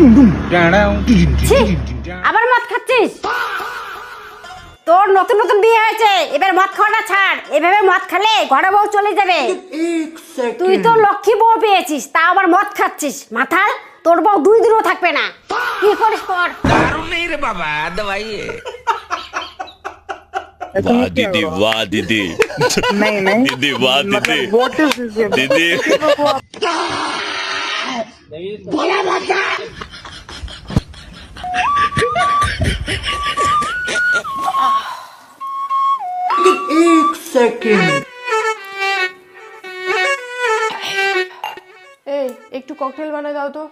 ছি, আবার মদ খাচ্ছিস? তোর নতুন নতুন বিয়ে হয়েছে, এবার মদ খাওয়াটা ছাড়। এভাবে মদ খেলে ঘরে বউ চলে যাবে। তুই তো লক্ষ্মী বউ পেয়েছিস, তা আবার মদ খাচ্ছিস। মাথাল, তোর বউ 2 দিনও থাকবে না। কি করিস কর। दारू नहीं रे बाबा दवाई है। वाह दीदी वाह दीदी नहीं दीदी वाह दीदी व्हाट इज दिस दीदी एक सेकंड এই একটু ককটেল বানায় দাও তো।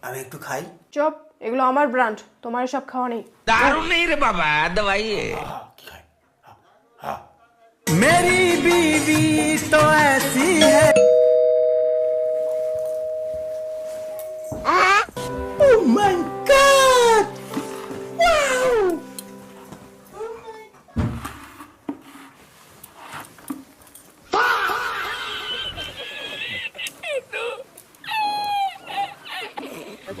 আমি একটু খাই। চপ, এগুলো আমার ব্র্যান্ড, তোমার সব খাওয়া নেই। दारू नहीं रे बाबा दवाई है। मेरी बीवी तो ऐसी है। Oh my God! Wow!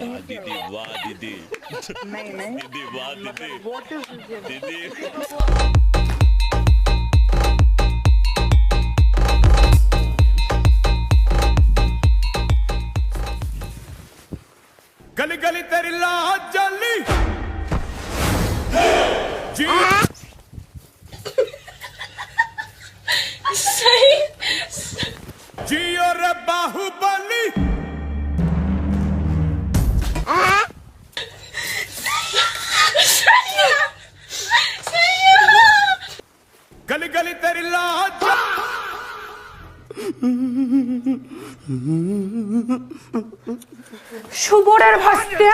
वाह दीदी वाह दीदी नहीं दीदी वाह दीदी व्हाट इज दिस दीदी गली गली तेरी लाज जली जी जियो रे बाहुबली गली गली तेरी लाज শুভরের ভাস্তে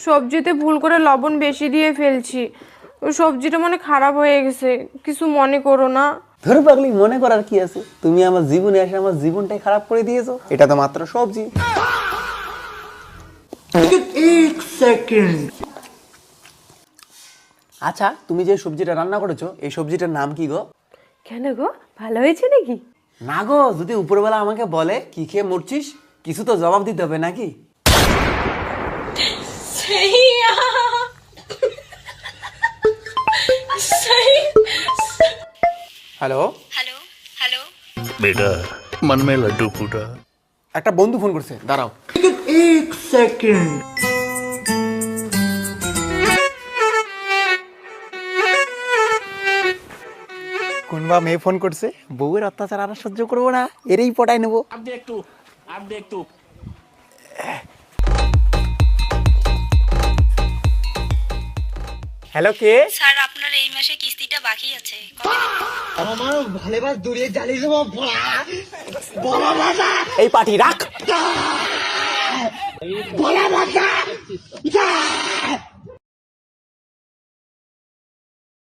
সবজিতে ভুল করে লবণ বেশি দিয়ে ফেলছি। ওই সবজিটা মনে খারাপ হয়ে গেছে, কিছু মনে করো না। ধরে পাগলি, মনে করার কি আছে? তুমি আমার জীবনে এসে আমার জীবনটাই খারাপ করে দিয়েছো। এটা তো মাত্র সবজি। एक सेकंड আচ্ছা, তুমি যে সবজিটা রান্না করেছো, এই সবজিটার নাম কি গো? কেন গো, ভালো হয়েছে নাকি? না গো, যদি উপরবেলা আমাকে বলে কি খেয়ে মরছিস, কিছু তো জবাব দিতে হবে নাকি? হ্যালো हेलो हेलो बेटा मन में लड्डू फूटा একটা বন্ধু ফোন করছে, দাঁড়াও। एक सेकंड কোনবা মেয়ে ফোন করছে, বউয়ের অত্যাচার আর সহ্য করবো না, এরই পটাই নেবো। হ্যালো, কে? স্যার আপনার এই মাসে কিস্তিটা বাকি আছে, এই পার্টি রাখ।